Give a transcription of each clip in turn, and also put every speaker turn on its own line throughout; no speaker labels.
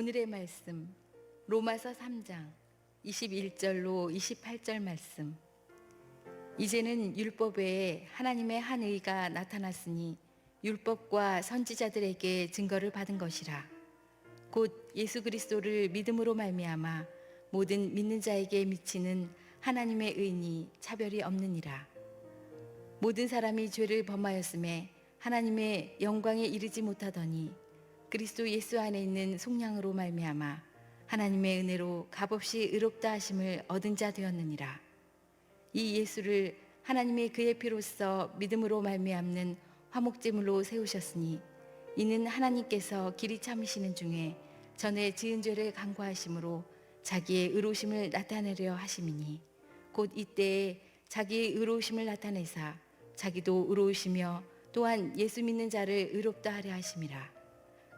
오늘의 말씀 로마서 3장 21절로 28절 말씀. 이제는 율법 외에 하나님의 한 의가 나타났으니 율법과 선지자들에게 증거를 받은 것이라. 곧 예수 그리스도를 믿음으로 말미암아 모든 믿는 자에게 미치는 하나님의 의니 차별이 없느니라. 모든 사람이 죄를 범하였음에 하나님의 영광에 이르지 못하더니 그리스도 예수 안에 있는 속량으로 말미암아 하나님의 은혜로 값없이 의롭다 하심을 얻은 자 되었느니라. 이 예수를 하나님의 그의 피로써 믿음으로 말미암는 화목제물로 세우셨으니 이는 하나님께서 길이 참으시는 중에 전에 지은 죄를 간구하심으로 자기의 의로우심을 나타내려 하심이니 곧 이때에 자기의 의로우심을 나타내사 자기도 의로우시며 또한 예수 믿는 자를 의롭다 하려 하심이라.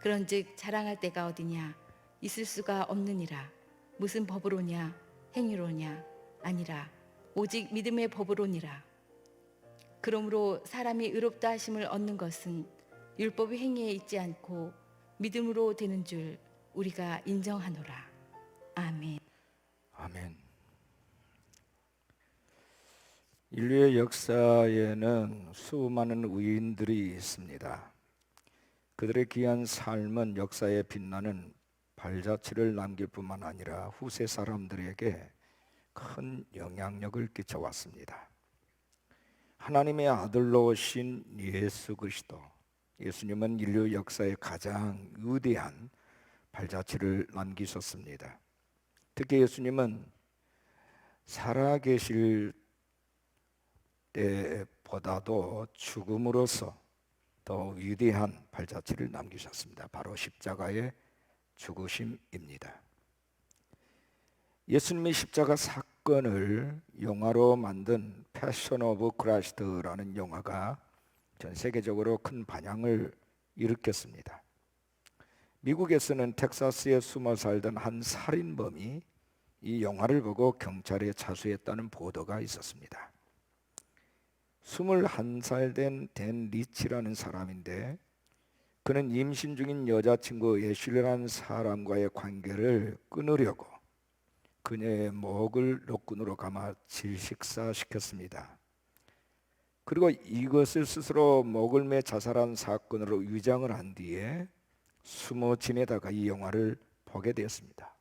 그런즉 자랑할 때가 어디냐? 있을 수가 없느니라. 무슨 법으로냐? 행위로냐? 아니라 오직 믿음의 법으로니라. 그러므로 사람이 의롭다 하심을 얻는 것은 율법의 행위에 있지 않고 믿음으로 되는 줄 우리가 인정하노라. 아멘.
아멘. 인류의 역사에는 수많은 의인들이 있습니다. 그들의 귀한 삶은 역사에 빛나는 발자취를 남길 뿐만 아니라 후세 사람들에게 큰 영향력을 끼쳐왔습니다. 하나님의 아들로 오신 예수 그리스도, 예수님은 인류 역사의 가장 위대한 발자취를 남기셨습니다. 특히 예수님은 살아계실 때보다도 죽음으로써 더 위대한 발자취를 남기셨습니다. 바로 십자가의 죽으심입니다. 예수님의 십자가 사건을 영화로 만든 패션 오브 크라이스트라는 영화가 전 세계적으로 큰 반향을 일으켰습니다. 미국에서는 텍사스에 숨어 살던 한 살인범이 이 영화를 보고 경찰에 자수했다는 보도가 있었습니다. 21살 된 댄 리치라는 사람인데 그는 임신 중인 여자친구 애슐리라는 사람과의 관계를 끊으려고 그녀의 목을 럭군으로 감아 질식사시켰습니다. 그리고 이것을 스스로 목을 매 자살한 사건으로 위장을 한 뒤에 숨어 지내다가 이 영화를 보게 되었습니다.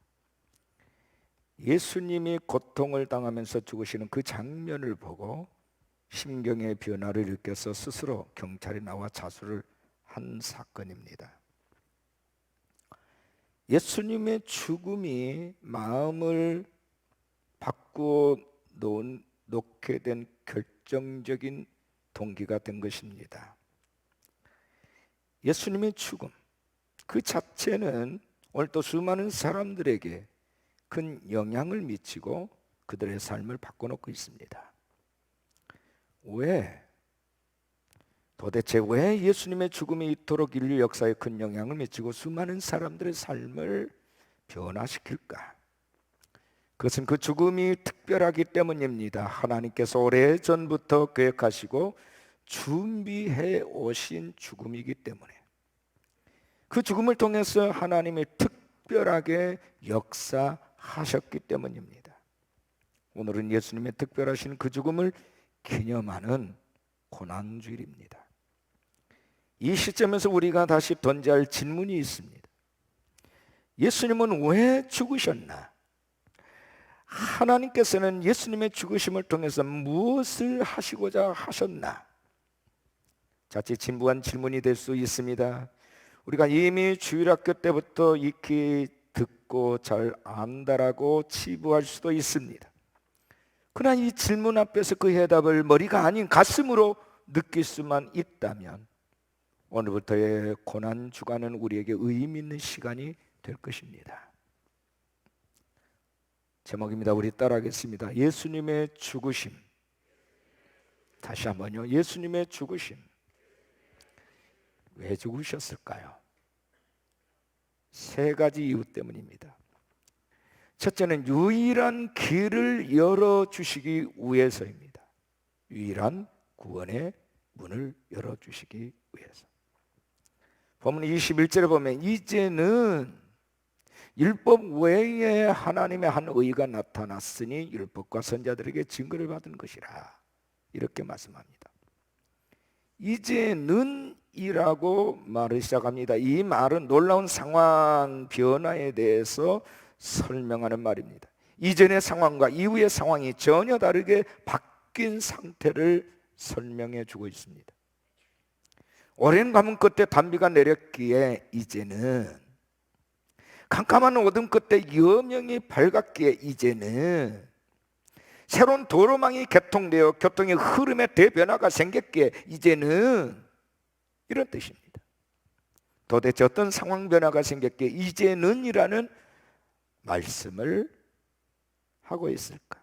예수님이 고통을 당하면서 죽으시는 그 장면을 보고 심경의 변화를 일으켜서 스스로 경찰에 나와 자수를 한 사건입니다. 예수님의 죽음이 마음을 바꾸어 놓게 된 결정적인 동기가 된 것입니다. 예수님의 죽음 그 자체는 오늘도 수많은 사람들에게 큰 영향을 미치고 그들의 삶을 바꿔놓고 있습니다. 도대체 왜 예수님의 죽음이 이토록 인류 역사에 큰 영향을 미치고 수많은 사람들의 삶을 변화시킬까? 그것은 그 죽음이 특별하기 때문입니다. 하나님께서 오래전부터 계획하시고 준비해 오신 죽음이기 때문에 그 죽음을 통해서 하나님이 특별하게 역사하셨기 때문입니다. 오늘은 예수님의 특별하신 그 죽음을 기념하는 고난주일입니다. 이 시점에서 우리가 다시 던져야 할 질문이 있습니다. 예수님은 왜 죽으셨나? 하나님께서는 예수님의 죽으심을 통해서 무엇을 하시고자 하셨나? 자칫 진부한 질문이 될 수 있습니다. 우리가 이미 주일학교 때부터 익히 듣고 잘 안다라고 치부할 수도 있습니다. 그러나 이 질문 앞에서 그 해답을 머리가 아닌 가슴으로 느낄 수만 있다면 오늘부터의 고난 주간은 우리에게 의미 있는 시간이 될 것입니다. 제목입니다. 우리 따라하겠습니다. 예수님의 죽으심. 다시 한번요. 예수님의 죽으심. 왜 죽으셨을까요? 세 가지 이유 때문입니다. 첫째는 유일한 길을 열어주시기 위해서입니다. 유일한 구원의 문을 열어주시기 위해서. 본문 21절에 보면 이제는 율법 외에 하나님의 한 의가 나타났으니 율법과 선자들에게 증거를 받은 것이라, 이렇게 말씀합니다. 이제는 이라고 말을 시작합니다. 이 말은 놀라운 상황 변화에 대해서 설명하는 말입니다. 이전의 상황과 이후의 상황이 전혀 다르게 바뀐 상태를 설명해 주고 있습니다. 오랜 가뭄 끝에 단비가 내렸기에 이제는, 캄캄한 어둠 끝에 여명이 밝았기에 이제는, 새로운 도로망이 개통되어 교통의 흐름에 대변화가 생겼기에 이제는, 이런 뜻입니다. 도대체 어떤 상황 변화가 생겼기에 이제는이라는 말씀을 하고 있을까?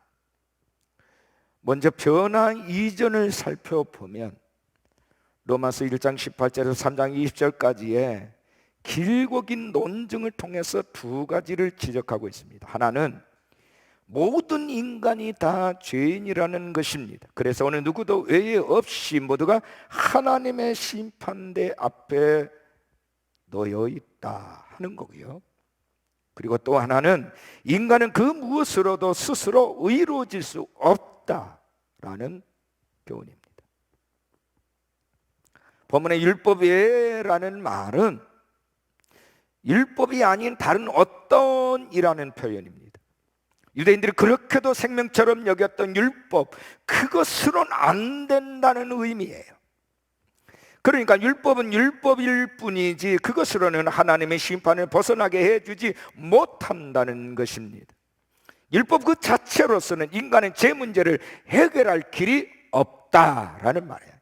먼저 변화 이전을 살펴보면 로마서 1장 18절에서 3장 20절까지의 길고 긴 논증을 통해서 두 가지를 지적하고 있습니다. 하나는 모든 인간이 다 죄인이라는 것입니다. 그래서 어느 누구도 외에 없이 모두가 하나님의 심판대 앞에 놓여 있다 하는 거고요. 그리고 또 하나는 인간은 그 무엇으로도 스스로 의로워질 수 없다라는 교훈입니다. 본문의 율법이라는 말은 율법이 아닌 다른 어떤 이라는 표현입니다. 유대인들이 그렇게도 생명처럼 여겼던 율법, 그것으로는 안 된다는 의미예요. 그러니까 율법은 율법일 뿐이지 그것으로는 하나님의 심판을 벗어나게 해주지 못한다는 것입니다. 율법 그 자체로서는 인간의 죄 문제를 해결할 길이 없다라는 말이에요.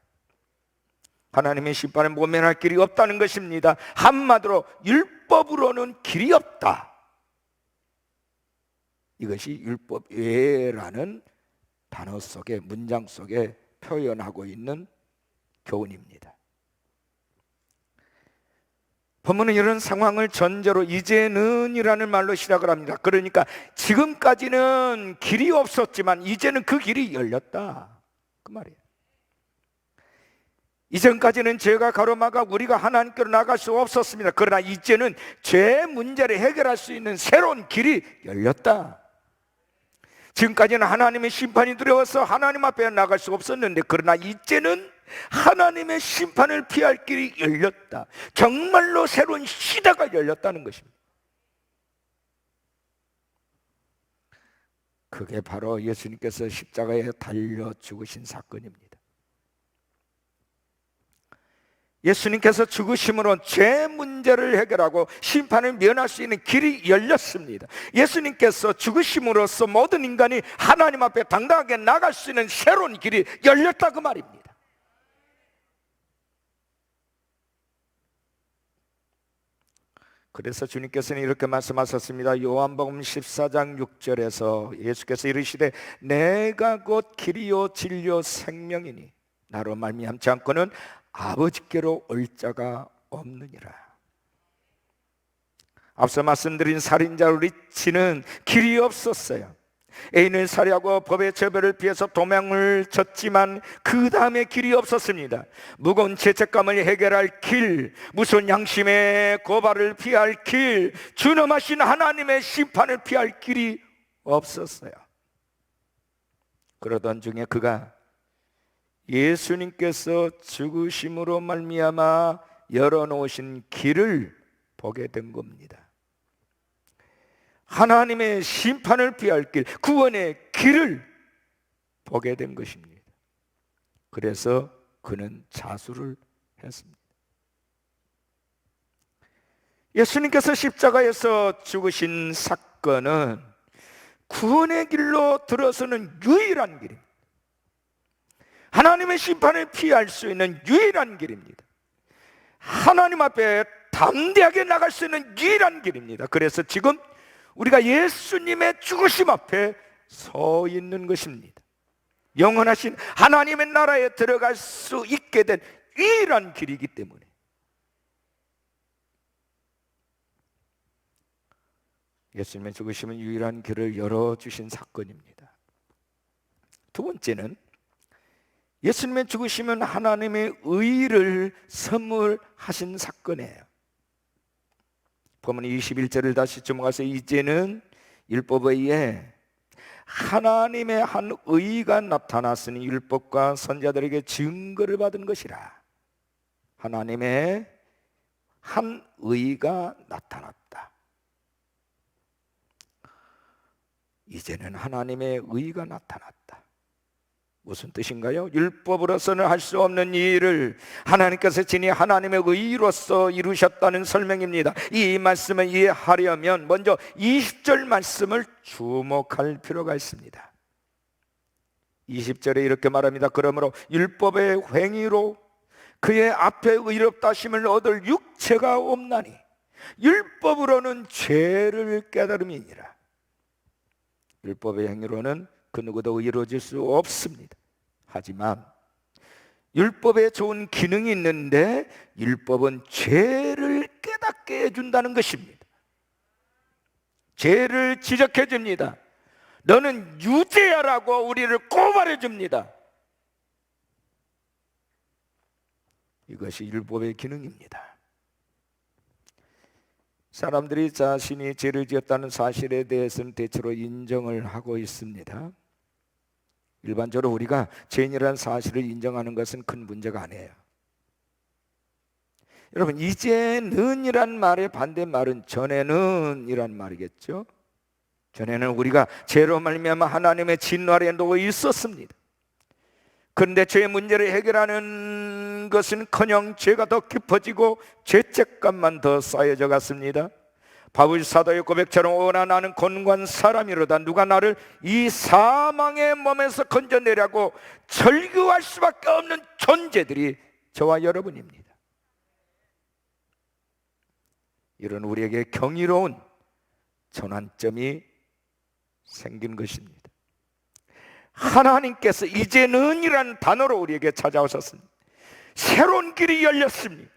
하나님의 심판을 모면할 길이 없다는 것입니다. 한마디로 율법으로는 길이 없다. 이것이 율법이라는 단어 속에, 문장 속에 표현하고 있는 교훈입니다. 본문은 이런 상황을 전제로 이제는이라는 말로 시작을 합니다. 그러니까 지금까지는 길이 없었지만 이제는 그 길이 열렸다, 그 말이에요. 이전까지는 죄가 가로막아 우리가 하나님께로 나갈 수 없었습니다. 그러나 이제는 죄 문제를 해결할 수 있는 새로운 길이 열렸다. 지금까지는 하나님의 심판이 두려워서 하나님 앞에 나갈 수 없었는데, 그러나 이제는 하나님의 심판을 피할 길이 열렸다. 정말로 새로운 시대가 열렸다는 것입니다. 그게 바로 예수님께서 십자가에 달려 죽으신 사건입니다. 예수님께서 죽으심으로 죄 문제를 해결하고 심판을 면할 수 있는 길이 열렸습니다. 예수님께서 죽으심으로써 모든 인간이 하나님 앞에 당당하게 나갈 수 있는 새로운 길이 열렸다, 그 말입니다. 그래서 주님께서는 이렇게 말씀하셨습니다. 요한복음 14장 6절에서 예수께서 이르시되 내가 곧 길이요 진리요 생명이니 나로 말미암지 않고는 아버지께로 올 자가 없느니라. 앞서 말씀드린 살인자 리치는 길이 없었어요. 애인을 살해하고 법의 처벌을 피해서 도망을 쳤지만 그 다음에 길이 없었습니다. 무거운 죄책감을 해결할 길, 무서운 양심의 고발을 피할 길, 준엄하신 하나님의 심판을 피할 길이 없었어요. 그러던 중에 그가 예수님께서 죽으심으로 말미암아 열어놓으신 길을 보게 된 겁니다. 하나님의 심판을 피할 길, 구원의 길을 보게 된 것입니다. 그래서 그는 자수를 했습니다. 예수님께서 십자가에서 죽으신 사건은 구원의 길로 들어서는 유일한 길입니다. 하나님의 심판을 피할 수 있는 유일한 길입니다. 하나님 앞에 담대하게 나갈 수 있는 유일한 길입니다. 그래서 지금 우리가 예수님의 죽으심 앞에 서 있는 것입니다. 영원하신 하나님의 나라에 들어갈 수 있게 된 유일한 길이기 때문에 예수님의 죽으심은 유일한 길을 열어주신 사건입니다. 두 번째는 예수님의 죽으심은 하나님의 의를 선물하신 사건이에요. 보면 21절을 다시 주목하세요. 이제는 율법 외에 하나님의 한 의가 나타났으니 율법과 선자들에게 증거를 받은 것이라. 하나님의 한 의가 나타났다. 이제는 하나님의 의가 나타났다. 무슨 뜻인가요? 율법으로서는 할 수 없는 일을 하나님께서 친히 하나님의 의로서 이루셨다는 설명입니다. 이 말씀을 이해하려면 먼저 20절 말씀을 주목할 필요가 있습니다. 20절에 이렇게 말합니다. 그러므로 율법의 행위로 그의 앞에 의롭다 하심을 얻을 육체가 없나니 율법으로는 죄를 깨달음이니라. 율법의 행위로는 그 누구도 이루어질 수 없습니다. 하지만 율법에 좋은 기능이 있는데 율법은 죄를 깨닫게 해준다는 것입니다. 죄를 지적해 줍니다. 너는 유죄야라고 우리를 고발해 줍니다. 이것이 율법의 기능입니다. 사람들이 자신이 죄를 지었다는 사실에 대해서는 대체로 인정을 하고 있습니다. 일반적으로 우리가 죄인이라는 사실을 인정하는 것은 큰 문제가 아니에요. 여러분, 이제는이란 말의 반대말은 전에는이란 말이겠죠. 전에는 우리가 죄로 말미암아 하나님의 진노 아래에 놓여 있었습니다. 그런데 죄의 문제를 해결하는 것은커녕 죄가 더 깊어지고 죄책감만 더 쌓여져 갔습니다. 바울 사도의 고백처럼 오나 나는 곤고한 사람이로다 누가 나를 이 사망의 몸에서 건져내려고 절규할 수밖에 없는 존재들이 저와 여러분입니다. 이런 우리에게 경이로운 전환점이 생긴 것입니다. 하나님께서 이제는이라는 단어로 우리에게 찾아오셨습니다. 새로운 길이 열렸습니다.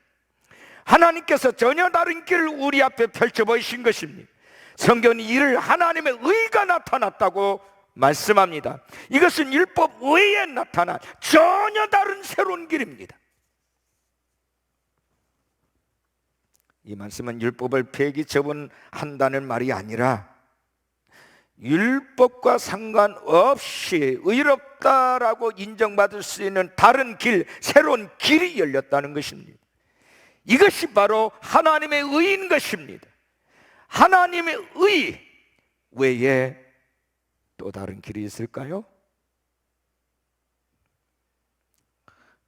하나님께서 전혀 다른 길을 우리 앞에 펼쳐 보이신 것입니다. 성경은 이를 하나님의 의가 나타났다고 말씀합니다. 이것은 율법 외에 나타난 전혀 다른 새로운 길입니다. 이 말씀은 율법을 폐기 처분한다는 말이 아니라 율법과 상관없이 의롭다라고 인정받을 수 있는 다른 길, 새로운 길이 열렸다는 것입니다. 이것이 바로 하나님의 의인 것입니다. 하나님의 의 외에 또 다른 길이 있을까요?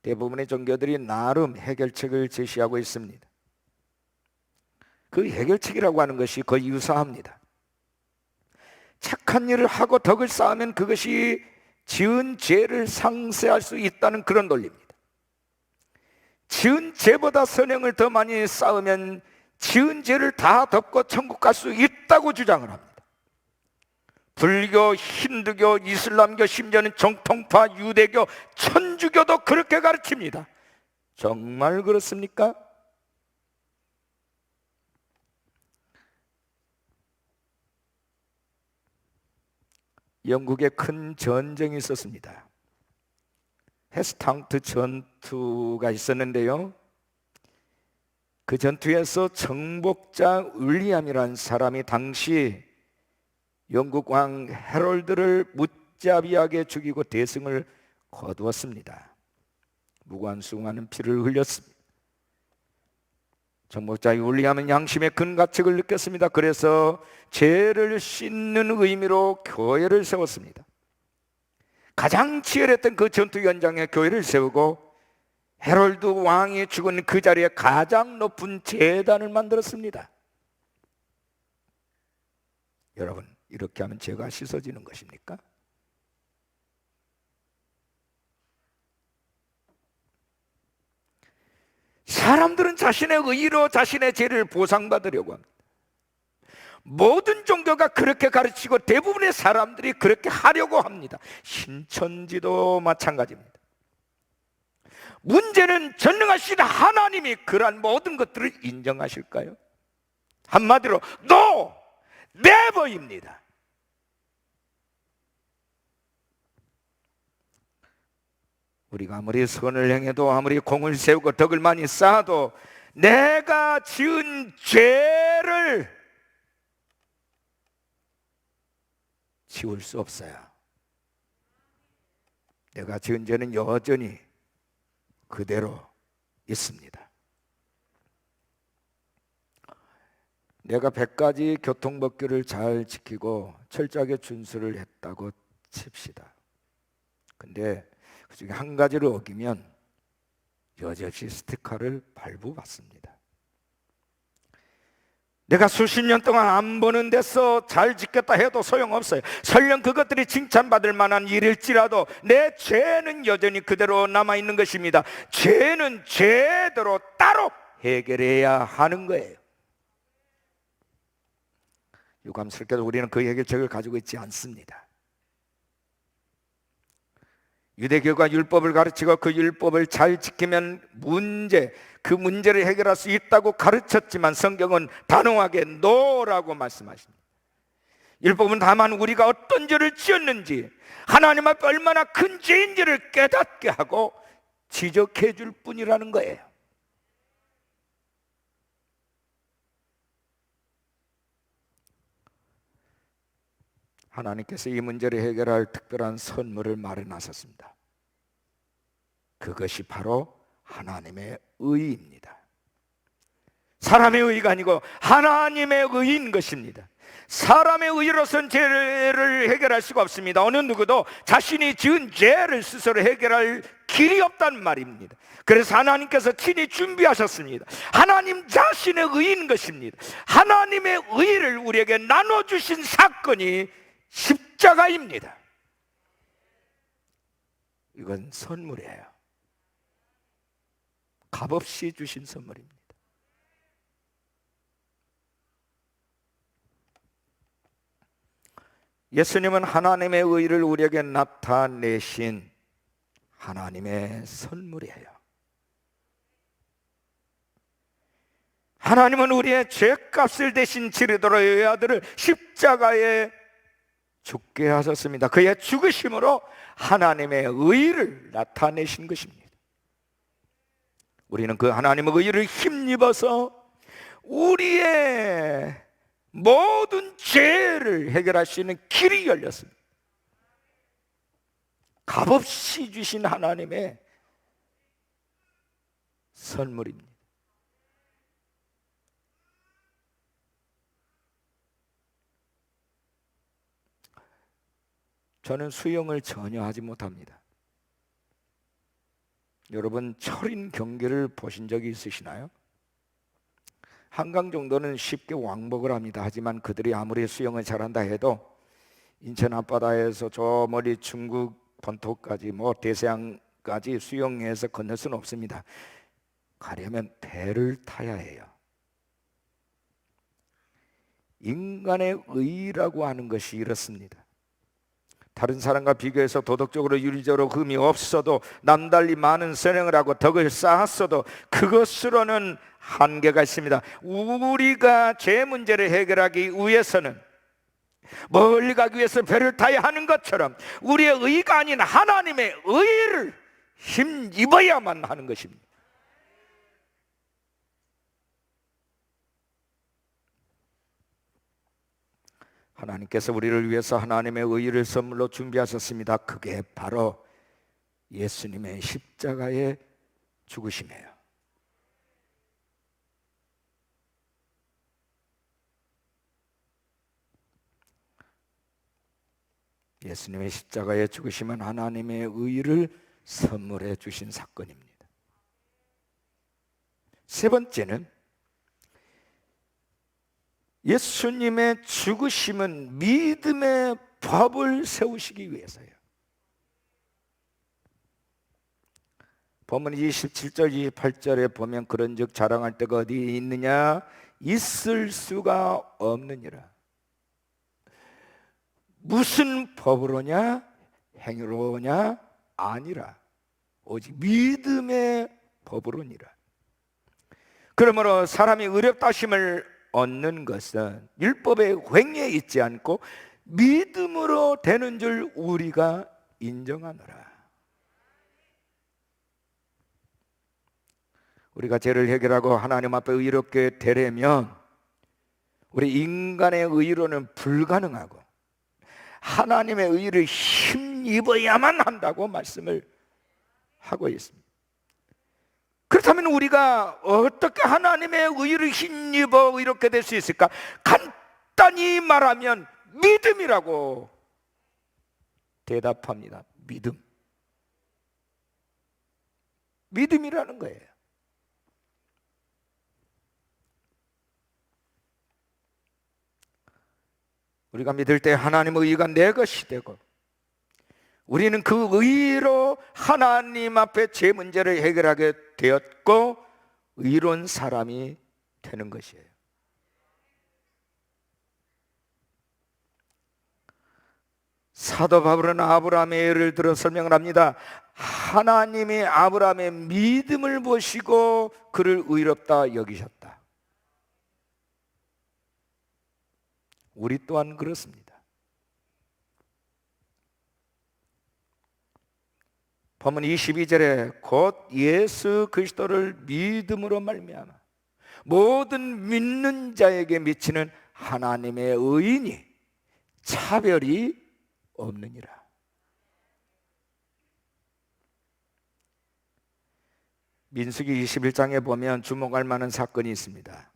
대부분의 종교들이 나름 해결책을 제시하고 있습니다. 그 해결책이라고 하는 것이 거의 유사합니다. 착한 일을 하고 덕을 쌓으면 그것이 지은 죄를 상쇄할 수 있다는 그런 논리입니다. 지은 죄보다 선행을 더 많이 쌓으면 지은 죄를 다 덮고 천국 갈 수 있다고 주장을 합니다. 불교, 힌두교, 이슬람교, 심지어는 정통파, 유대교, 천주교도 그렇게 가르칩니다. 정말 그렇습니까? 영국에 큰 전쟁이 있었습니다. 헤스탕트 전투가 있었는데요, 그 전투에서 정복자 윌리엄이라는 사람이 당시 영국 왕 헤럴드를 무자비하게 죽이고 대승을 거두었습니다. 무관수많은 피를 흘렸습니다. 정복자 윌리엄은 양심의 근가책을 느꼈습니다. 그래서 죄를 씻는 의미로 교회를 세웠습니다. 가장 치열했던 그 전투 현장에 교회를 세우고 헤럴드 왕이 죽은 그 자리에 가장 높은 제단을 만들었습니다. 여러분, 이렇게 하면 죄가 씻어지는 것입니까? 사람들은 자신의 의로 자신의 죄를 보상받으려고 합니다. 모든 종교가 그렇게 가르치고 대부분의 사람들이 그렇게 하려고 합니다. 신천지도 마찬가지입니다. 문제는 전능하신 하나님이 그러한 모든 것들을 인정하실까요? 한마디로 No! Never입니다. 우리가 아무리 선을 행해도 아무리 공을 세우고 덕을 많이 쌓아도 내가 지은 죄를 지울 수 없어요. 내가 지은 죄는 여전히 그대로 있습니다. 내가 100가지 교통법규를 잘 지키고 철저하게 준수를 했다고 칩시다. 근데 그 중에 한 가지를 어기면 여지없이 스티커를 발부받습니다. 내가 수십 년 동안 안 보는 데서 잘 지켰다 해도 소용없어요. 설령 그것들이 칭찬받을 만한 일일지라도 내 죄는 여전히 그대로 남아있는 것입니다. 죄는 죄대로 따로 해결해야 하는 거예요. 유감스럽게도 우리는 그 해결책을 가지고 있지 않습니다. 유대교가 율법을 가르치고 그 율법을 잘 지키면 그 문제를 해결할 수 있다고 가르쳤지만 성경은 단호하게 no라고 말씀하십니다. 율법은 다만 우리가 어떤 죄를 지었는지, 하나님 앞에 얼마나 큰 죄인지를 깨닫게 하고 지적해 줄 뿐이라는 거예요. 하나님께서 이 문제를 해결할 특별한 선물을 마련하셨습니다. 그것이 바로 하나님의 의입니다. 사람의 의가 아니고 하나님의 의인 것입니다. 사람의 의로서는 죄를 해결할 수가 없습니다. 어느 누구도 자신이 지은 죄를 스스로 해결할 길이 없단 말입니다. 그래서 하나님께서 친히 준비하셨습니다. 하나님 자신의 의인 것입니다. 하나님의 의를 우리에게 나눠주신 사건이 십자가입니다. 이건 선물이에요. 값없이 주신 선물입니다. 예수님은 하나님의 의를 우리에게 나타내신 하나님의 선물이에요. 하나님은 우리의 죄값을 대신 치르도록 의 아들을 십자가에 죽게 하셨습니다. 그의 죽으심으로 하나님의 의를 나타내신 것입니다. 우리는 그 하나님의 의를 힘입어서 우리의 모든 죄를 해결할 수 있는 길이 열렸습니다. 값없이 주신 하나님의 선물입니다. 저는 수영을 전혀 하지 못합니다. 여러분 철인 경기를 보신 적이 있으시나요? 한강 정도는 쉽게 왕복을 합니다. 하지만 그들이 아무리 수영을 잘한다 해도 인천 앞바다에서 저 멀리 중국 본토까지 대서양까지 수영해서 건널 수는 없습니다. 가려면 배를 타야 해요. 인간의 의라고 하는 것이 이렇습니다. 다른 사람과 비교해서 도덕적으로 윤리적으로 흠이 없어도 남달리 많은 선행을 하고 덕을 쌓았어도 그것으로는 한계가 있습니다. 우리가 죄 문제를 해결하기 위해서는 멀리 가기 위해서 배를 타야 하는 것처럼 우리의 의가 아닌 하나님의 의를 힘입어야만 하는 것입니다. 하나님께서 우리를 위해서 하나님의 의를 선물로 준비하셨습니다. 그게 바로 예수님의 십자가의 죽으심이에요. 예수님의 십자가의 죽으심은 하나님의 의를 선물해 주신 사건입니다. 세 번째는 예수님의 죽으심은 믿음의 법을 세우시기 위해서예요. 본문 27절 28절에 보면 그런즉 자랑할 데가 어디 있느냐 있을 수가 없느니라. 무슨 법으로냐 행위로냐 아니라 오직 믿음의 법으로니라. 그러므로 사람이 의롭다 하심을 얻는 것은 율법의 횡에 있지 않고 믿음으로 되는 줄 우리가 인정하노라. 우리가 죄를 해결하고 하나님 앞에 의롭게 되려면 우리 인간의 의로는 불가능하고 하나님의 의를 힘입어야만 한다고 말씀을 하고 있습니다. 그렇다면 우리가 어떻게 하나님의 의를 힘입어 이렇게 될 수 있을까? 간단히 말하면 믿음이라고 대답합니다. 믿음이라는 거예요. 우리가 믿을 때 하나님의 의가 내 것이 되고 우리는 그 의로 하나님 앞에 제 문제를 해결하게 되었고 의로운 사람이 되는 것이에요. 사도 바울은 아브라함의 예를 들어 설명을 합니다. 하나님이 아브라함의 믿음을 보시고 그를 의롭다 여기셨다. 우리 또한 그렇습니다. 본문 22절에 곧 예수 그리스도를 믿음으로 말미암아 모든 믿는 자에게 미치는 하나님의 의인이 차별이 없느니라. 민수기 21장에 보면 주목할 만한 사건이 있습니다.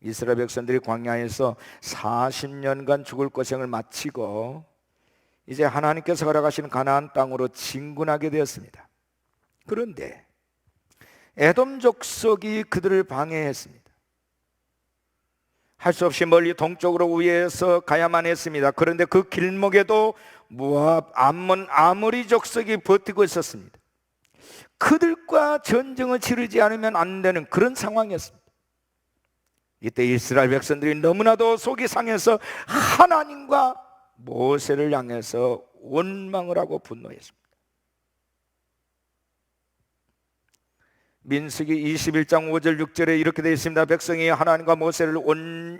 이스라엘 백성들이 광야에서 40년간 죽을 고생을 마치고 이제 하나님께서 허락하신 가나안 땅으로 진군하게 되었습니다. 그런데 에돔 족속이 그들을 방해했습니다. 할 수 없이 멀리 동쪽으로 우회해서 가야만 했습니다. 그런데 그 길목에도 모압, 암몬, 아모리 족속이 버티고 있었습니다. 그들과 전쟁을 치르지 않으면 안 되는 그런 상황이었습니다. 이때 이스라엘 백성들이 너무나도 속이 상해서 하나님과 모세를 향해서 원망을 하고 분노했습니다. 민수기 21장 5절 6절에 이렇게 되어 있습니다. 백성이 하나님과 모세를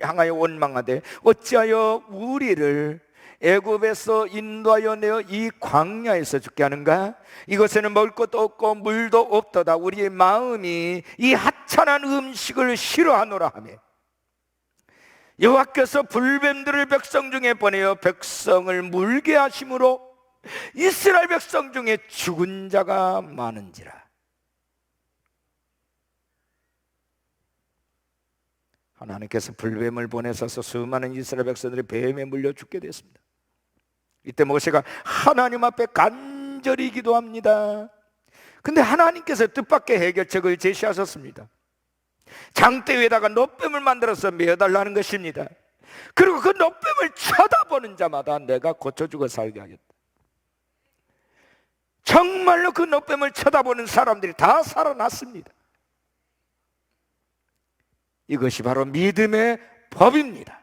향하여 원망하되 어찌하여 우리를 애굽에서 인도하여 내어 이 광야에서 죽게 하는가? 이곳에는 먹을 것도 없고 물도 없도다. 우리의 마음이 이 하찮은 음식을 싫어하노라 하며 여호와께서 불뱀들을 백성 중에 보내어 백성을 물게 하심으로 이스라엘 백성 중에 죽은 자가 많은지라. 하나님께서 불뱀을 보내셔서 수많은 이스라엘 백성들이 뱀에 물려 죽게 됐습니다. 이때 모세가 하나님 앞에 간절히 기도합니다. 근데 하나님께서 뜻밖의 해결책을 제시하셨습니다. 장대 위에다가 놋뱀을 만들어서 메어달라는 것입니다. 그리고 그 놋뱀을 쳐다보는 자마다 내가 고쳐주고 살게 하겠다. 정말로 그 놋뱀을 쳐다보는 사람들이 다 살아났습니다. 이것이 바로 믿음의 법입니다.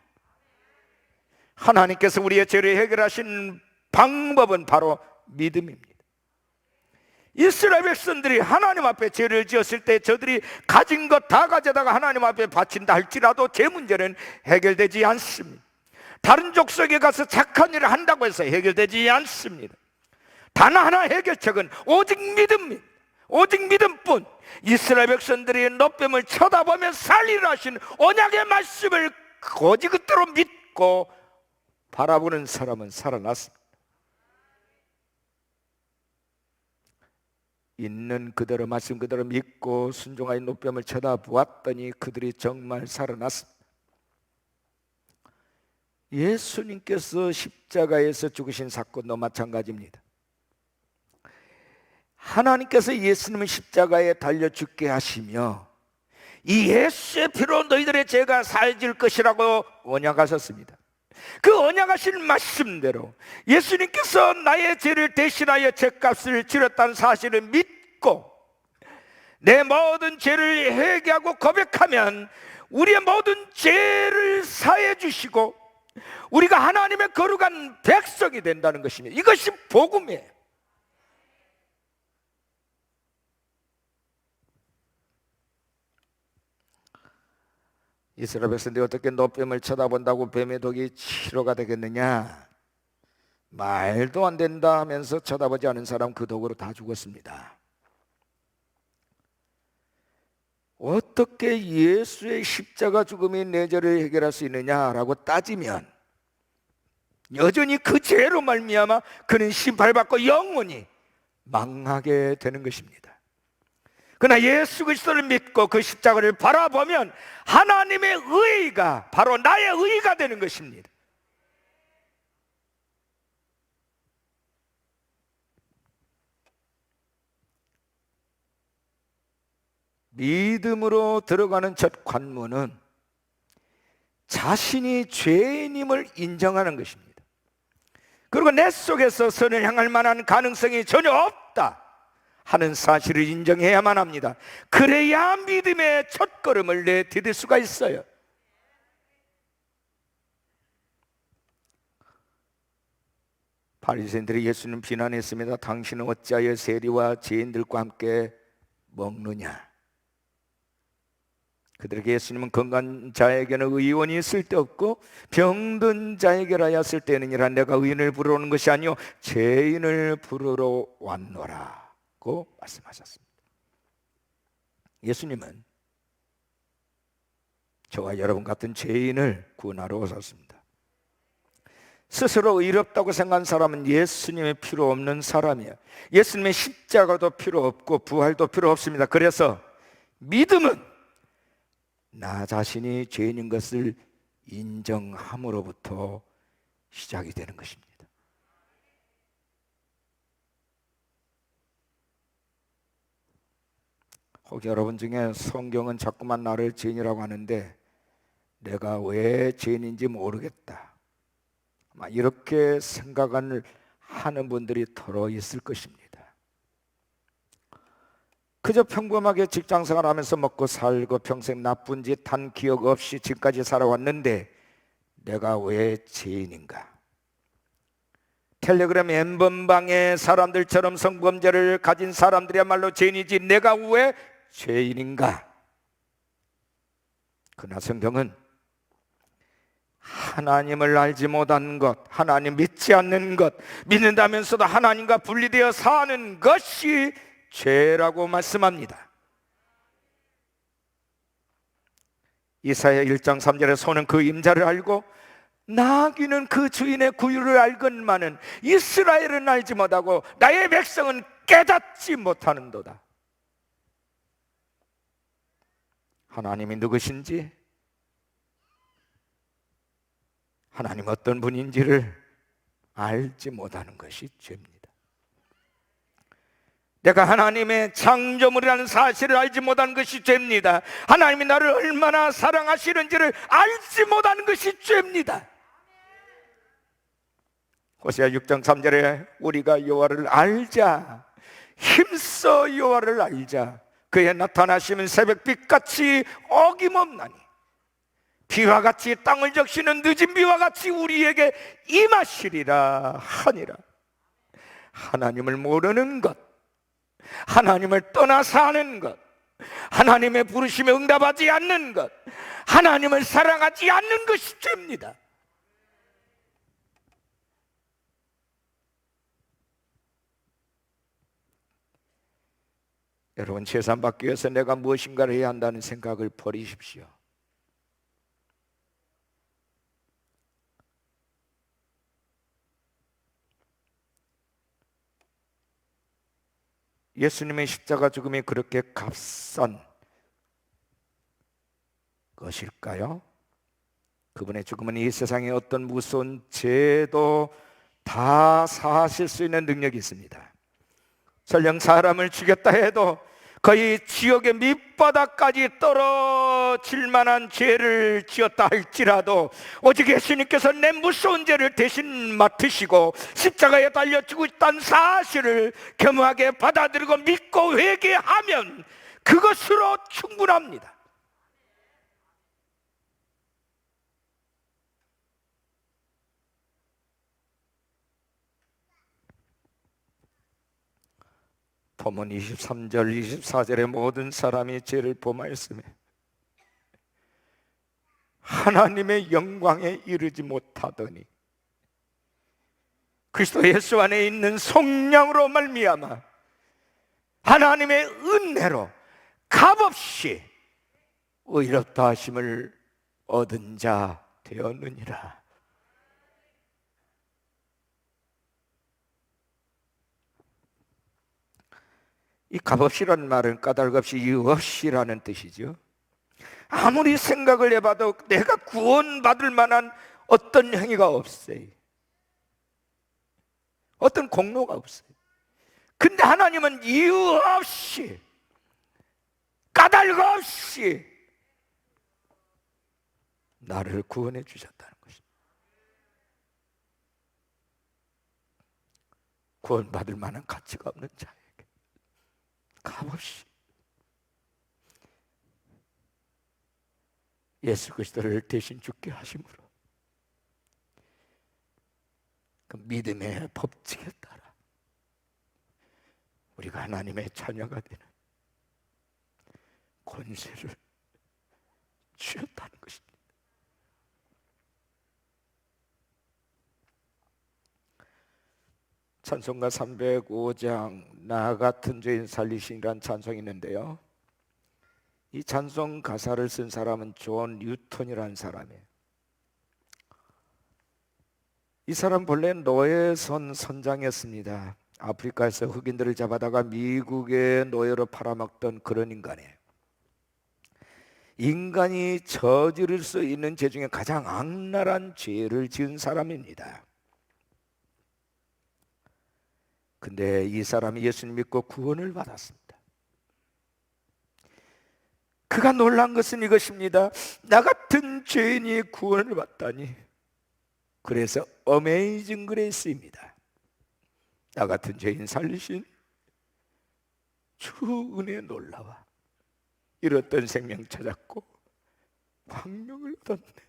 하나님께서 우리의 죄를 해결하신 방법은 바로 믿음입니다. 이스라엘 백성들이 하나님 앞에 죄를 지었을 때 저들이 가진 것 다 가져다가 하나님 앞에 바친다 할지라도 제 문제는 해결되지 않습니다. 다른 족속에 가서 착한 일을 한다고 해서 해결되지 않습니다. 단 하나 해결책은 오직 믿음입니다. 오직 믿음뿐. 이스라엘 백성들이 놋뱀을 쳐다보며 살리라 하신 언약의 말씀을 거지 그대로 믿고 바라보는 사람은 살아났습니다. 있는 그대로 말씀 그대로 믿고 순종하여 놋뱀을 쳐다보았더니 그들이 정말 살아났습니다. 예수님께서 십자가에서 죽으신 사건도 마찬가지입니다. 하나님께서 예수님을 십자가에 달려 죽게 하시며 이 예수의 피로 너희들의 죄가 사해질 것이라고 언약하셨습니다. 그 언약하신 말씀대로 예수님께서 나의 죄를 대신하여 죄값을 치렀다는 사실을 믿고 내 모든 죄를 회개하고 고백하면 우리의 모든 죄를 사해 주시고 우리가 하나님의 거룩한 백성이 된다는 것입니다. 이것이 복음이에요. 이스라엘 백성들이 어떻게 놋뱀을 쳐다본다고 뱀의 독이 치료가 되겠느냐? 말도 안 된다 하면서 쳐다보지 않은 사람 그 독으로 다 죽었습니다. 어떻게 예수의 십자가 죽음이 내 죄를 해결할 수 있느냐라고 따지면 여전히 그 죄로 말미암아 그는 심판받고 영원히 망하게 되는 것입니다. 그러나 예수 그리스도를 믿고 그 십자가를 바라보면 하나님의 의가 바로 나의 의가 되는 것입니다. 믿음으로 들어가는 첫 관문은 자신이 죄인임을 인정하는 것입니다. 그리고 내 속에서 선을 향할 만한 가능성이 전혀 없다 하는 사실을 인정해야만 합니다. 그래야 믿음의 첫걸음을 내디딜 수가 있어요. 바리새인들이 예수님 비난했습니다. 당신은 어찌하여 세리와 죄인들과 함께 먹느냐? 그들에게 예수님은 건강한 자에게는 의원이 쓸데없고 병든 자에게라야 쓸데있느니라. 내가 의인을 부르러 오는 것이 아니요 죄인을 부르러 왔노라고 말씀하셨습니다. 예수님은 저와 여러분 같은 죄인을 구원하러 오셨습니다. 스스로 의롭다고 생각한 사람은 예수님의 필요 없는 사람이에요. 예수님의 십자가도 필요 없고 부활도 필요 없습니다. 그래서 믿음은 나 자신이 죄인인 것을 인정함으로부터 시작이 되는 것입니다. 혹 여러분 중에 성경은 자꾸만 나를 죄인이라고 하는데 내가 왜 죄인인지 모르겠다, 아마 이렇게 생각을 하는 분들이 더러 있을 것입니다. 그저 평범하게 직장생활하면서 먹고 살고 평생 나쁜 짓 한 기억 없이 지금까지 살아왔는데 내가 왜 죄인인가? 텔레그램 엠번방의 사람들처럼 성범죄를 가진 사람들이야말로 죄인이지 내가 왜 죄인인가? 그러나 성경은 하나님을 알지 못한 것, 하나님 믿지 않는 것, 믿는다면서도 하나님과 분리되어 사는 것이 죄라고 말씀합니다. 이사야 1장 3절에 소는 그 임자를 알고 나귀는 그 주인의 구유를 알건만은 이스라엘은 알지 못하고 나의 백성은 깨닫지 못하는도다. 하나님이 누구신지, 하나님 어떤 분인지를 알지 못하는 것이 죄입니다. 내가 하나님의 창조물이라는 사실을 알지 못하는 것이 죄입니다. 하나님이 나를 얼마나 사랑하시는지를 알지 못하는 것이 죄입니다. 호세아 6장 3절에 우리가 여호와를 알자, 힘써 여호와를 알자. 그의 나타나시면 새벽빛같이 어김없나니 비와 같이 땅을 적시는 늦은 비와 같이 우리에게 임하시리라 하니라. 하나님을 모르는 것, 하나님을 떠나 사는 것, 하나님의 부르심에 응답하지 않는 것, 하나님을 사랑하지 않는 것이 죄입니다. 여러분, 재산받기 위해서 내가 무엇인가를 해야 한다는 생각을 버리십시오. 예수님의 십자가 죽음이 그렇게 값싼 것일까요? 그분의 죽음은 이 세상의 어떤 무서운 죄도 다 사하실 수 있는 능력이 있습니다. 설령 사람을 죽였다 해도 거의 지옥의 밑바닥까지 떨어질 만한 죄를 지었다 할지라도 오직 예수님께서 내 무서운 죄를 대신 맡으시고 십자가에 달려 죽으셨다는 사실을 겸허하게 받아들이고 믿고 회개하면 그것으로 충분합니다. 본문 23절 24절에 모든 사람이 죄를 범하였으며 하나님의 영광에 이르지 못하더니 그리스도 예수 안에 있는 성령으로 말미암아 하나님의 은혜로 값없이 의롭다 하심을 얻은 자 되었느니라. 이 값없이라는 말은 까닭없이 이유 없이라는 뜻이죠. 아무리 생각을 해봐도 내가 구원받을 만한 어떤 행위가 없어요. 어떤 공로가 없어요. 근데 하나님은 이유 없이, 까닭 없이 나를 구원해 주셨다는 것입니다. 구원받을 만한 가치가 없는 자에게 값없이 예수 그리스도를 대신 죽게 하심으로 그 믿음의 법칙에 따라 우리가 하나님의 자녀가 되는 권세를 주셨다는 것입니다. 찬송가 305장 나 같은 죄인 살리시니라는 찬송이 있는데요, 이 찬송 가사를 쓴 사람은 존 뉴턴이라는 사람이에요. 이 사람 본래 노예선 선장이었습니다. 아프리카에서 흑인들을 잡아다가 미국에 노예로 팔아먹던 그런 인간이에요. 인간이 저지를 수 있는 죄 중에 가장 악랄한 죄를 지은 사람입니다. 근데 이 사람이 예수님 믿고 구원을 받았습니다. 그가 놀란 것은 이것입니다. 나 같은 죄인이 구원을 받다니. 그래서 어메이징 그레이스입니다. 나 같은 죄인 살리신 주 은혜에 놀라와 잃었던 생명 찾았고 광명을 얻었네.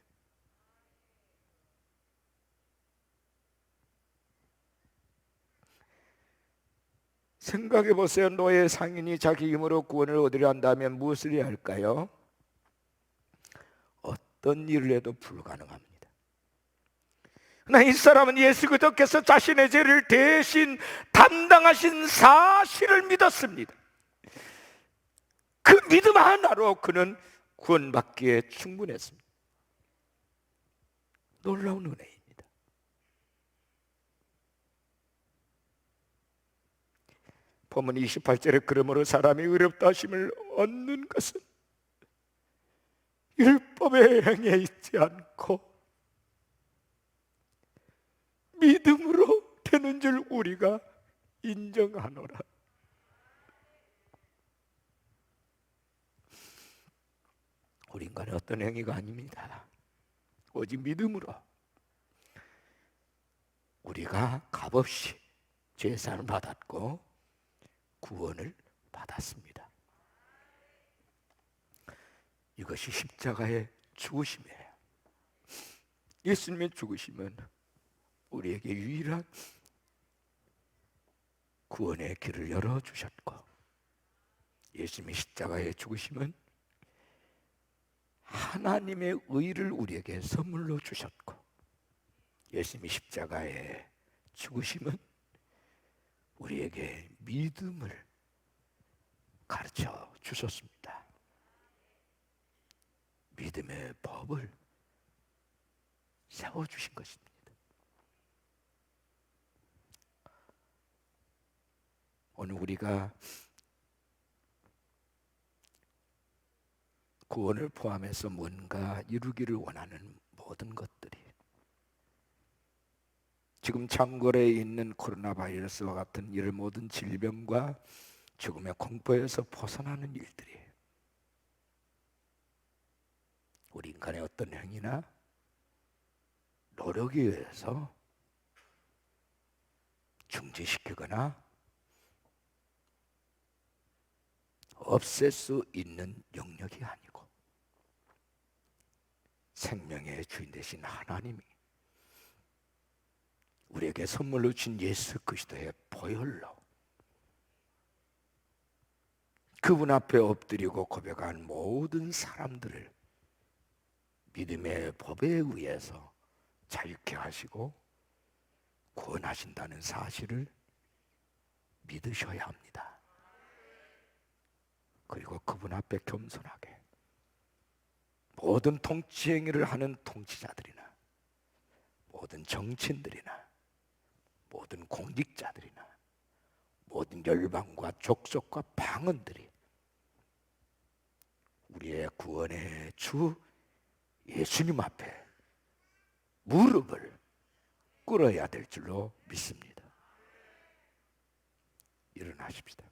생각해 보세요. 노예 상인이 자기 힘으로 구원을 얻으려 한다면 무엇을 해야 할까요? 어떤 일을 해도 불가능합니다. 그러나 이 사람은 예수 그리스도께서 자신의 죄를 대신 담당하신 사실을 믿었습니다. 그 믿음 하나로 그는 구원받기에 충분했습니다. 놀라운 은혜입니다. 본문 28절에 그러므로 사람이 의롭다 하심을 얻는 것은 율법에 행해 있지 않고 믿음으로 되는 줄 우리가 인정하노라. 우리 인간의 어떤 행위가 아닙니다. 오직 믿음으로 우리가 값없이 죄사함을 받았고 구원을 받았습니다. 이것이 십자가의 죽으심이에요. 예수님의 죽으심은 우리에게 유일한 구원의 길을 열어주셨고, 예수님의 십자가의 죽으심은 하나님의 의를 우리에게 선물로 주셨고, 예수님의 십자가의 죽으심은 우리에게 믿음을 가르쳐 주셨습니다. 믿음의 법을 세워주신 것입니다. 오늘 우리가 구원을 포함해서 뭔가 이루기를 원하는 모든 것들이 지금 창궐에 있는 코로나 바이러스와 같은 이런 모든 질병과 죽음의 공포에서 벗어나는 일들이 우리 인간의 어떤 행위나 노력에 의해서 중지시키거나 없앨 수 있는 영역이 아니고 생명의 주인 되신 하나님이 우리에게 선물로 준 예수 그리스도의 보혈로 그분 앞에 엎드리고 고백한 모든 사람들을 믿음의 법에 의해서 자유케 하시고 구원하신다는 사실을 믿으셔야 합니다. 그리고 그분 앞에 겸손하게 모든 통치 행위를 하는 통치자들이나 모든 정치인들이나 모든 공직자들이나 모든 열방과 족속과 방언들이 우리의 구원의 주 예수님 앞에 무릎을 꿇어야 될 줄로 믿습니다. 일어나십시다.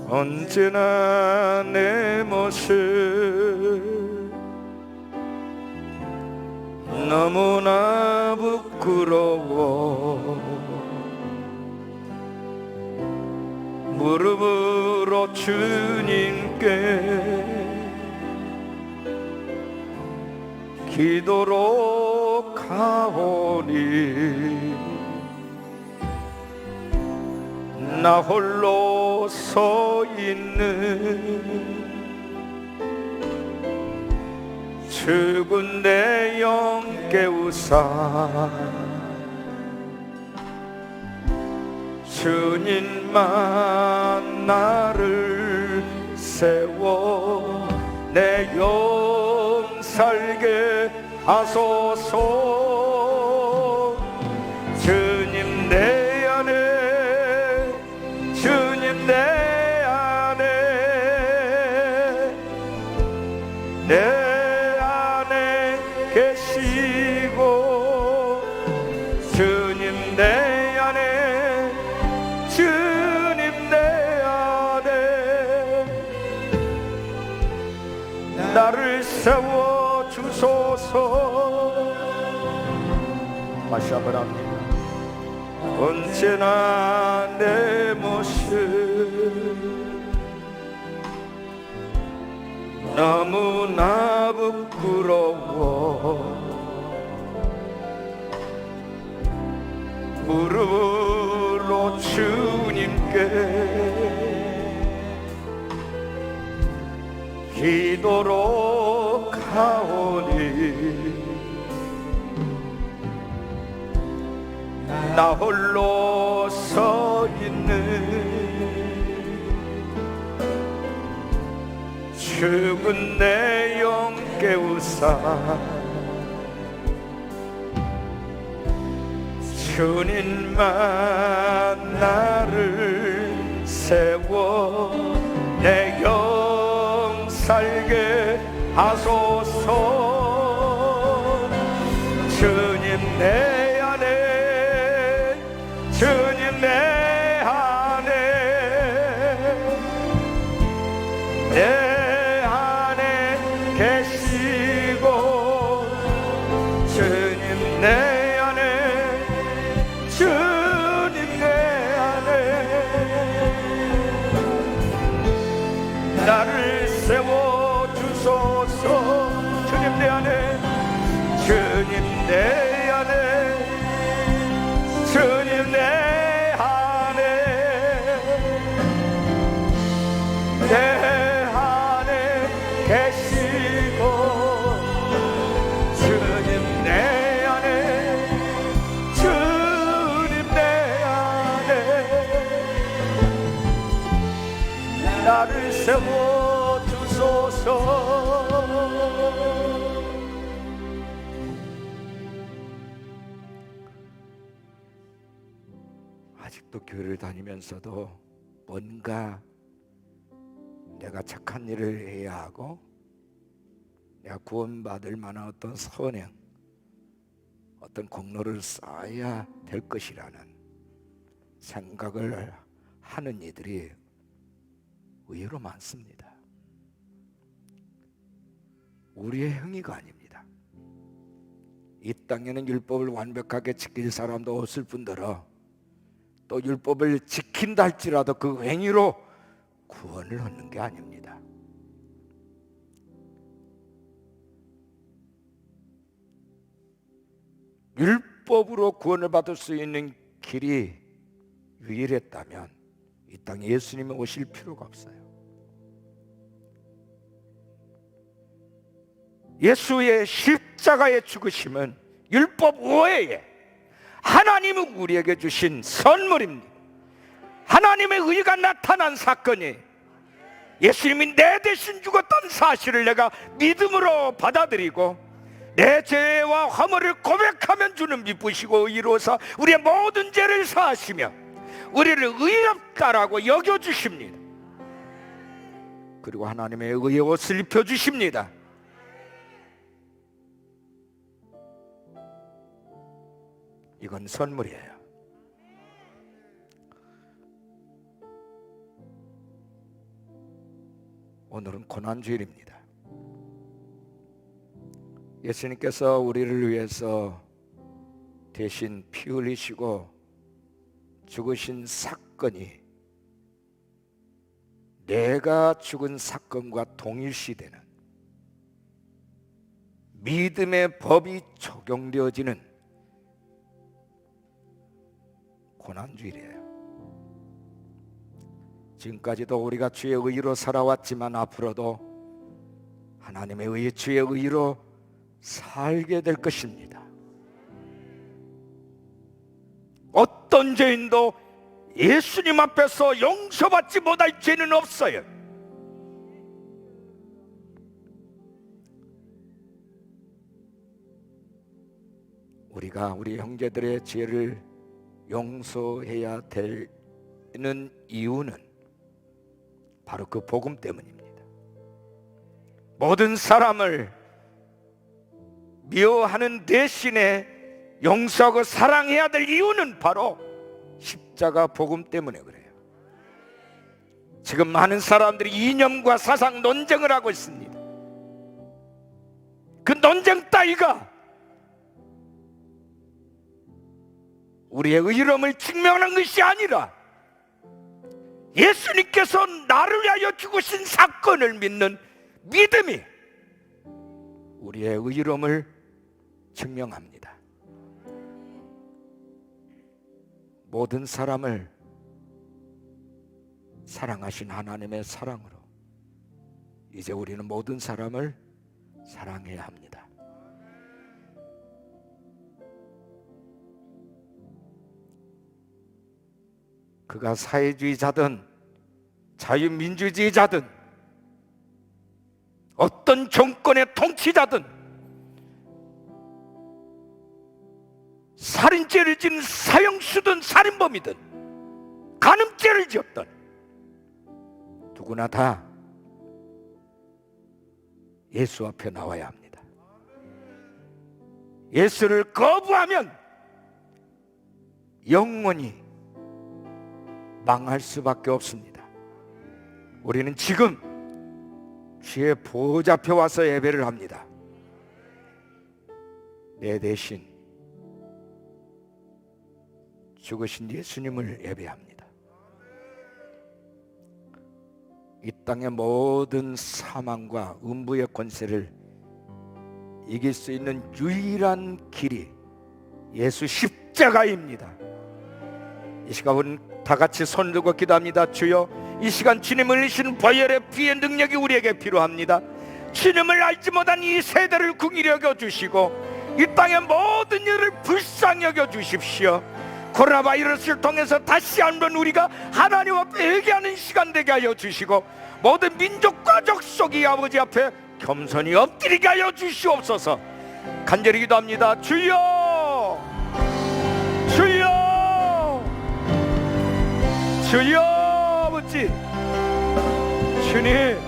언제나 내 모습 너무나 부끄러워 무릎으로 주님께 기도로 가오니 나 홀로 서 있는 죽은 내 영 깨우사 주님만 나를 세워 내 영 살게 하소서. 주님 내 안에 주님 내 안에 내 안에 계시고 주님 내 안에 주님 내 안에 나를 세워 주소서. 다시 한번 합니다. 언제나 내 모습 너무나 부끄러워 무릎으로 주님께 기도로 가오니 나 홀로 서 있는 죽은 내 영 깨우사 주님만 나를 세워 내 영 살게 하소서. 주님 내 안에 주님 내 안에 내 안에 계시고 주님 내 안에 주님 내 안에 나를 세워 주소서. 주님 내 안에 주님 내 안에 주님 내 안에 내 안에 계시고 주님 내 안에 주님 내 안에 나를 세워 주소서. 아직도 교회를 다니면서도 뭔가 내가 착한 일을 해야 하고 내가 구원받을 만한 어떤 선행, 어떤 공로를 쌓아야 될 것이라는 생각을 하는 이들이 의외로 많습니다. 우리의 행위가 아닙니다. 이 땅에는 율법을 완벽하게 지킬 사람도 없을 뿐더러 또 율법을 지킨다 할지라도 그 행위로 구원을 얻는 게 아닙니다. 율법으로 구원을 받을 수 있는 길이 유일했다면 이 땅에 예수님이 오실 필요가 없어요. 예수의 십자가의 죽으심은 율법 외에 하나님이 우리에게 주신 선물입니다. 하나님의 의가 나타난 사건이, 예수님이 내 대신 죽었다는 사실을 내가 믿음으로 받아들이고 내 죄와 허물을 고백하면 주는 미쁘시고 의로사 우리의 모든 죄를 사하시며 우리를 의롭다라고 여겨주십니다. 그리고 하나님의 의의 옷을 입혀주십니다. 이건 선물이에요. 오늘은 고난주일입니다. 예수님께서 우리를 위해서 대신 피 흘리시고 죽으신 사건이 내가 죽은 사건과 동일시되는 믿음의 법이 적용되어지는 고난주일이에요. 지금까지도 우리가 주의 의로 살아왔지만 앞으로도 하나님의 의, 주의 의로 살게 될 것입니다. 어떤 죄인도 예수님 앞에서 용서받지 못할 죄는 없어요. 우리가 우리 형제들의 죄를 용서해야 되는 이유는 바로 그 복음 때문입니다. 모든 사람을 미워하는 대신에 용서하고 사랑해야 될 이유는 바로 십자가 복음 때문에 그래요. 지금 많은 사람들이 이념과 사상 논쟁을 하고 있습니다. 그 논쟁 따위가 우리의 의로움을 증명하는 것이 아니라 예수님께서 나를 위하여 죽으신 사건을 믿는 믿음이 우리의 의로움을 증명합니다. 모든 사람을 사랑하신 하나님의 사랑으로 이제 우리는 모든 사람을 사랑해야 합니다. 그가 사회주의자든 자유민주주의자든 어떤 정권의 통치자든 살인죄를 지은 사형수든 살인범이든 간음죄를 지었든 누구나 다 예수 앞에 나와야 합니다. 예수를 거부하면 영원히 망할 수밖에 없습니다. 우리는 지금 주의 보좌 앞에 와서 예배를 합니다. 내 대신 죽으신 예수님을 예배합니다. 이 땅의 모든 사망과 음부의 권세를 이길 수 있는 유일한 길이 예수 십자가입니다. 이 시간 다 같이 손 들고 기도합니다. 주여, 이 시간 주님을 흘리신 보혈의 피의 능력이 우리에게 필요합니다. 주님을 알지 못한 이 세대를 긍휼히 여겨주시고 이 땅의 모든 일을 불쌍히 여겨주십시오. 코로나 바이러스를 통해서 다시 한번 우리가 하나님 앞에 회개하는 시간 되게 하여 주시고 모든 민족과 족속이 아버지 앞에 겸손히 엎드리게 하여 주시옵소서. 간절히 기도합니다. 주여, 주여, 주여 아버지, 주님,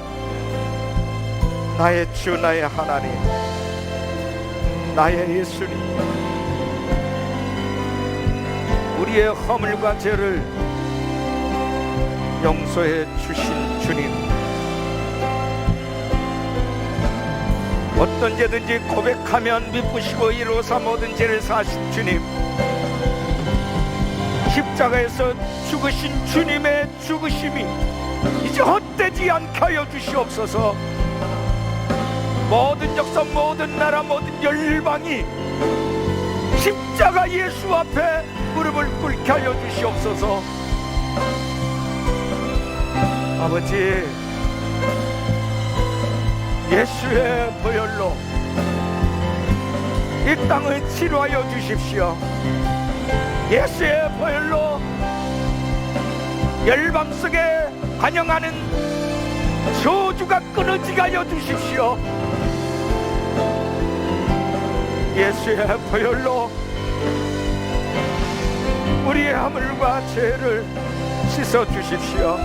나의 주, 나의 하나님, 나의 예수님, 우리의 허물과 죄를 용서해 주신 주님, 어떤 죄든지 고백하면 미쁘시고 이로사 모든 죄를 사하신 주님, 십자가에서 죽으신 주님의 죽으심이 이제 헛되지 않게 하여 주시옵소서. 모든 역사, 모든 나라, 모든 열방이 십자가 예수 앞에 무릎을 꿇게 하여 주시옵소서. 아버지, 예수의 보혈로 이 땅을 치료하여 주십시오. 예수의 보혈로 열방 속에 관영하는 저주가 끊어지게 하여 주십시오. 예수의 보혈로 우리의 허물과 죄를 씻어 주십시오.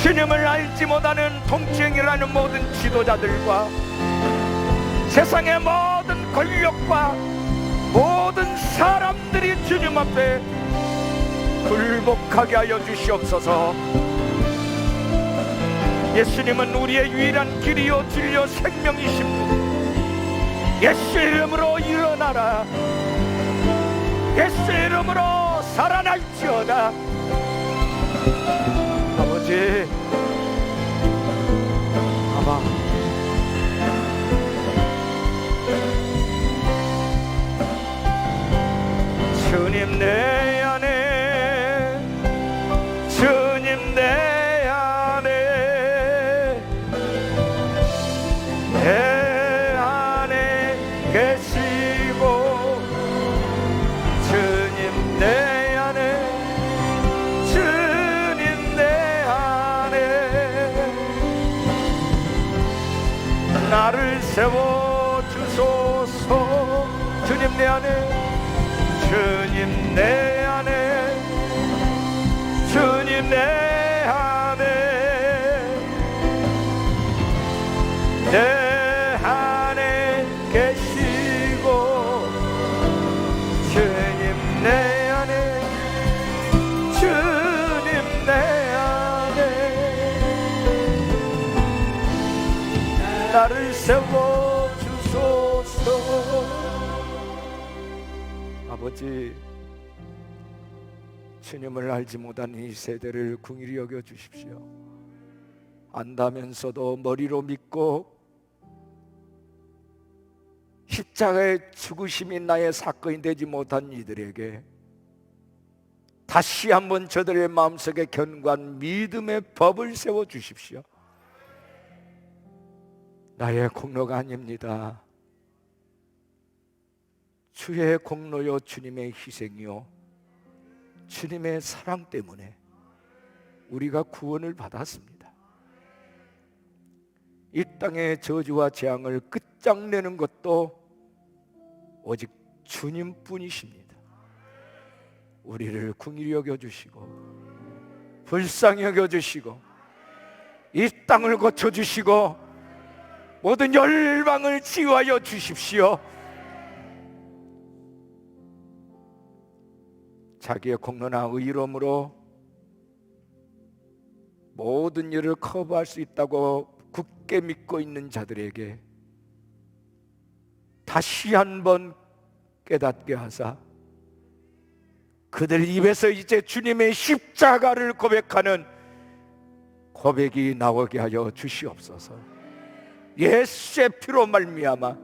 주님을 알지 못하는 통치형이라는 모든 지도자들과 세상의 모든 권력과 모든 사람들이 주님 앞에 굴복하게 하여 주시옵소서. 예수님은 우리의 유일한 길이요 진리요 생명이십니다. 예수의 이름으로 일어나라. 예수의 이름으로 살아날지어다. 아버지, 아바, 주님 내 안에, 주님 내 안에, 내 안에 계시고, 주님 내 안에, 주님 내 안에 나를 세워 주소서. 주님 내 안에, 주님 내 안에, 주님 내 안에, 내 안에 계시고, 주님 내 안에, 주님 내 안에 나를 세워 주소서. 아버지, 주님을 알지 못한 이 세대를 긍휼히 여겨 주십시오. 안다면서도 머리로 믿고 십자가의 죽으심이 나의 사건이 되지 못한 이들에게 다시 한번 저들의 마음속에 견고한 믿음의 법을 세워 주십시오. 나의 공로가 아닙니다. 주의 공로요 주님의 희생이요 주님의 사랑 때문에 우리가 구원을 받았습니다. 이 땅의 저주와 재앙을 끝장내는 것도 오직 주님뿐이십니다. 우리를 긍휼히 여겨주시고 불쌍히 여겨주시고 이 땅을 고쳐주시고 모든 열방을 치유하여 주십시오. 자기의 공로나 의로움으로 모든 일을 커버할 수 있다고 굳게 믿고 있는 자들에게 다시 한번 깨닫게 하사 그들 입에서 이제 주님의 십자가를 고백하는 고백이 나오게 하여 주시옵소서. 예수의 피로 말미암아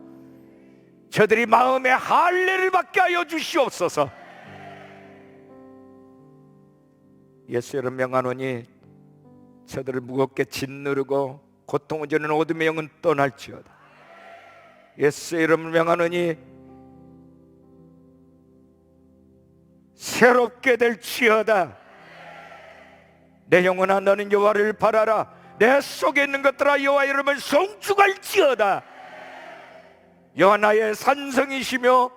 저들이 마음에 할례를 받게 하여 주시옵소서. 예수 이름 명하노니 저들을 무겁게 짓누르고 고통을 주는 어둠의 영은 떠날지어다. 예수 이름을 명하노니 새롭게 될지어다. 내 영혼아 너는 여호와를 바라라. 내 속에 있는 것들아 여호와 이름을 송축할지어다. 여호와 나의 산성이시며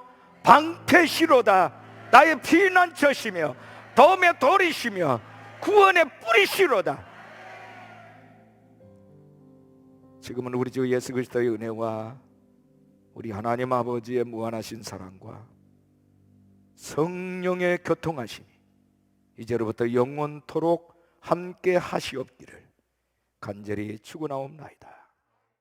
방패시로다. 나의 피난처시며 도움의 돌이시며 구원의 뿌리시로다. 지금은 우리 주 예수 그리스도의 은혜와 우리 하나님 아버지의 무한하신 사랑과 성령의 교통하심이 이제로부터 영원토록 함께 하시옵기를 간절히 축원하옵나이다.